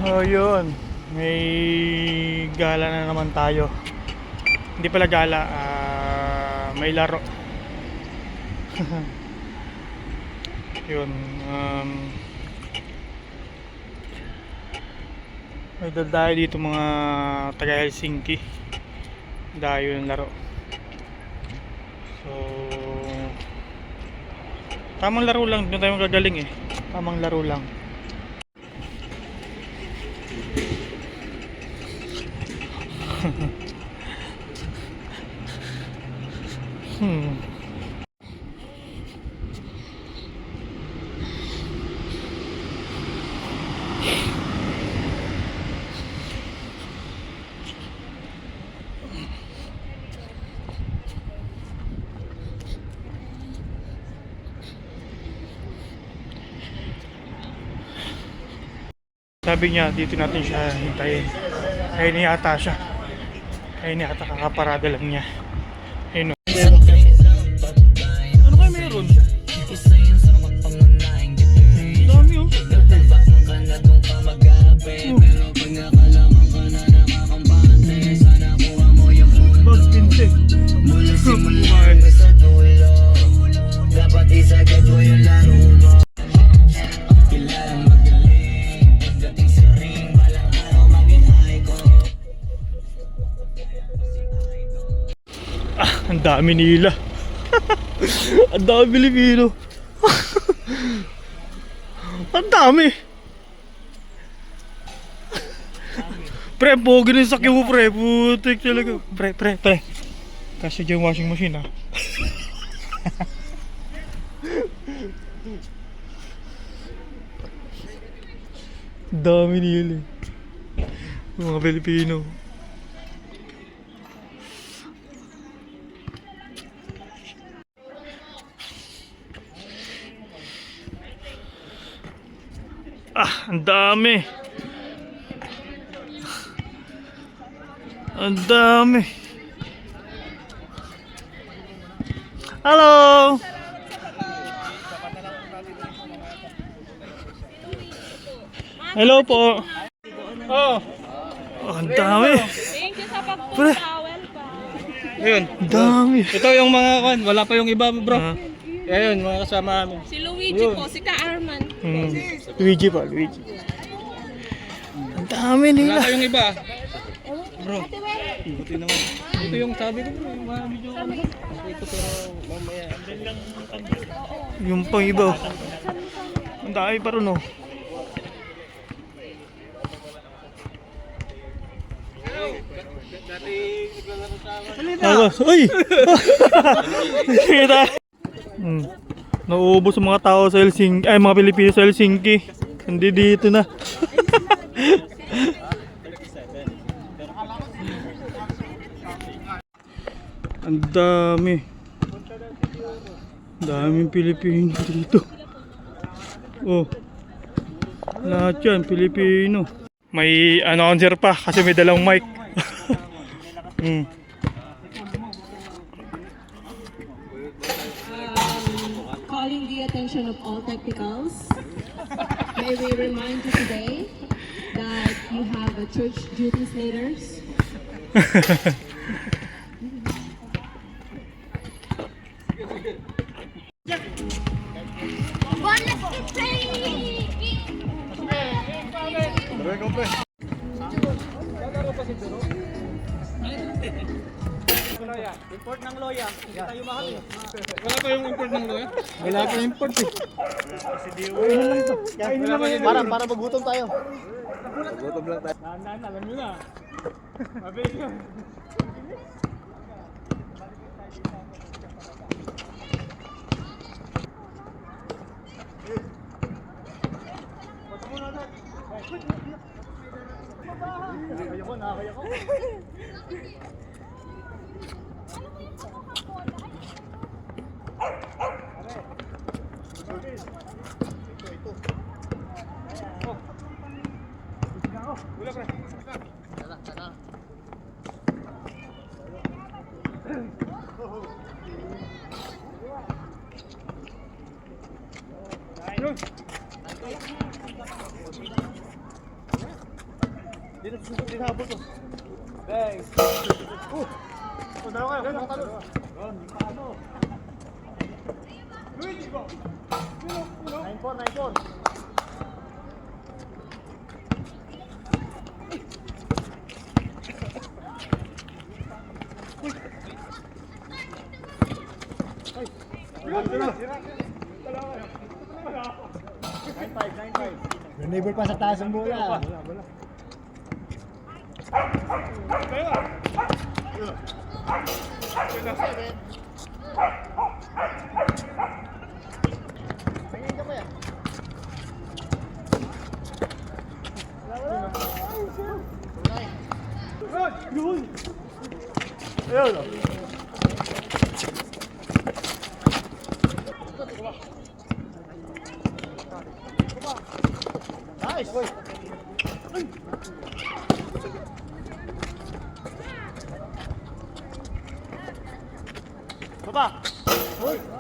Oh, yun. May gala na naman tayo. Hindi pala gala, may laro. Yun. May dadayo dito mga taga Helsinki. Dayo ng laro. So, tamang laro lang. Doon tayo magagaling eh. Tamang laro lang. Sabi niya, dito natin siya hintayin. Ayun yata siya. Ayun yata, kakaparada lang niya. Ayun o. Ano kayo meron? Dami o. Bag 15. Dapat isagad mo yung laro mo. Ang dami nila. Ang dami Pilipino. Ang dami. Pre, pogi na yung sakyo mo pre. Putik talaga. Pre. Kasi dyan washing machine ah. Dami nila. Mga Pilipino. Ang dami. Ang dami. Hello. Hello po. Oh. Ang dami. Thank you sa pagpunta. Welcome. Ayun, Dami. ito yung mga kan, wala pa yung iba bro. Ayun, mga kasama namin. Si Luigi po, si Ka Arman. Luigi pa, Luigi. Ang dami nila. Wala pa yung iba. Bro, buti naman. Ito yung sabi ko bro, yung mga video ko. Ito pero mamaya. Yung pang iba. Ang dami pa rin oh. Uy! Kita. Nauubos ang mga tao sa Helsinki, ay mga Pilipino sa Helsinki. Hindi dito na. Ang dami. Daming Pilipino dito. Oh. Lahat yan Pilipino. May announcer pa kasi may dalang mic. Calling the attention of all technicals, may we remind you today that you have a church duties later. Import ng loya. Hindi tayo mahal eh. Wala pa yung import ng loya? Wala pa import eh. Para magutom tayo. Magutom lang tayo. Alam nyo na. Mabilis yun. Dito susunod din habol to. Thanks. Dalawa kayo. Dalawa kayo. Ano? 9-4. May neighbor pa sa taas ng bola. Ayun. Nice. Baba.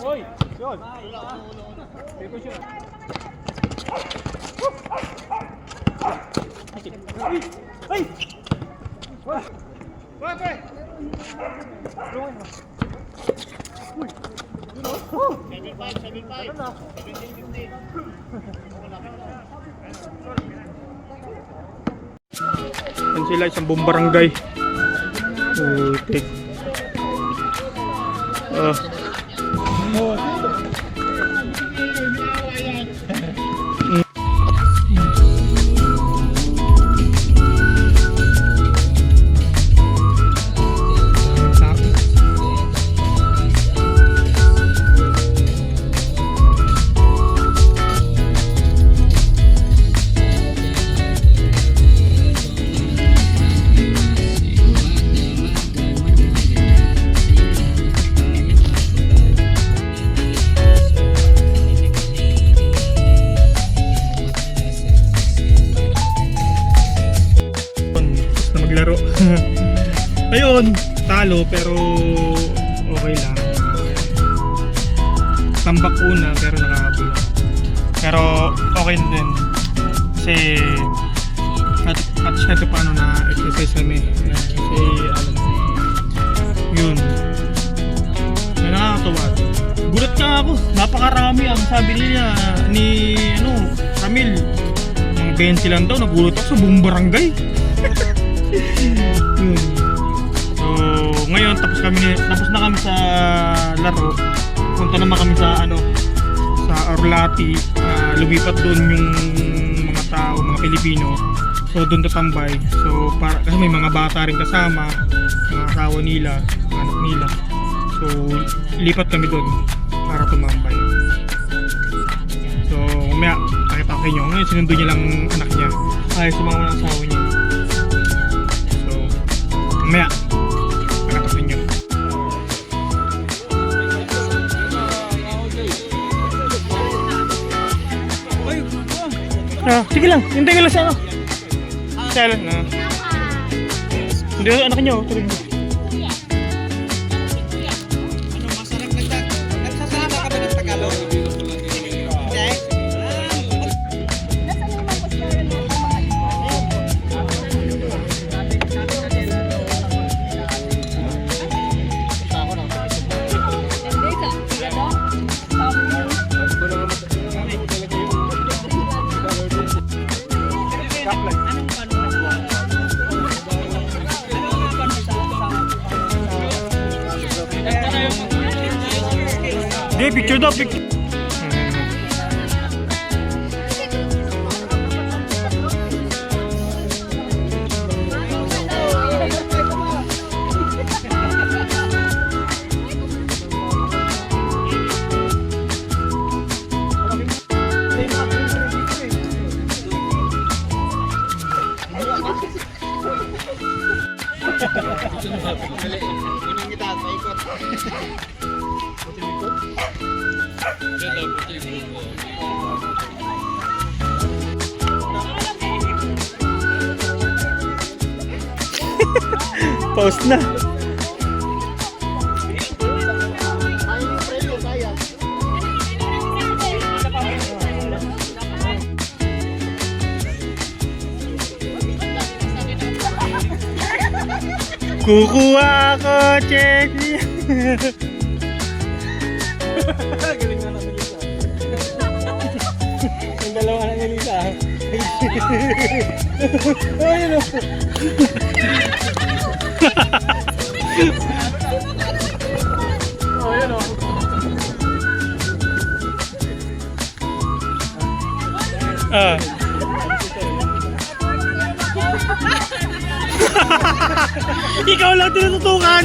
Hoy. Yun. Pepe siya. Ay. Pepe. Uy. 7-5. Yan sila, isang buong barangay. Okay. Laro. Ayun, talo pero okay lang. Tambak una pero nakahabol. Pero okay din. Kasi at kahit paano na exercise kami. Kasi yun. May nakakatawa. Gulat ka ako. Napakarami ang sabi niya ni Ramil. Mga 20 lang daw. Nagulat ako sa buong barangay. So ngayon tapos na kami sa laro. Punta naman kami sa sa Orlati. Lumipat doon yung mga tao, mga Pilipino. So doon tatambay. So kasi may mga bata rin kasama, mga asawa nila, mga anak nila. So lipat kami doon para tumambay. So mamaya pakita ko sa inyo. Ngayon sinundo niya lang anak niya. Ay sumama ng asawa niya. Mamaya, pagkatasin nyo. Sige lang, hintay ka lang sa Sala na. Hindi ako anak nyo, tuloy mo. Hindi, picture daw, picture. Unang kita, paikot. Post na. Kukuha ako, check. Galing na namin Lisa. Ang dalawa na ni Lisa. Ayun o. Oh, yun o. Ah. Ikaw lang tinututukan.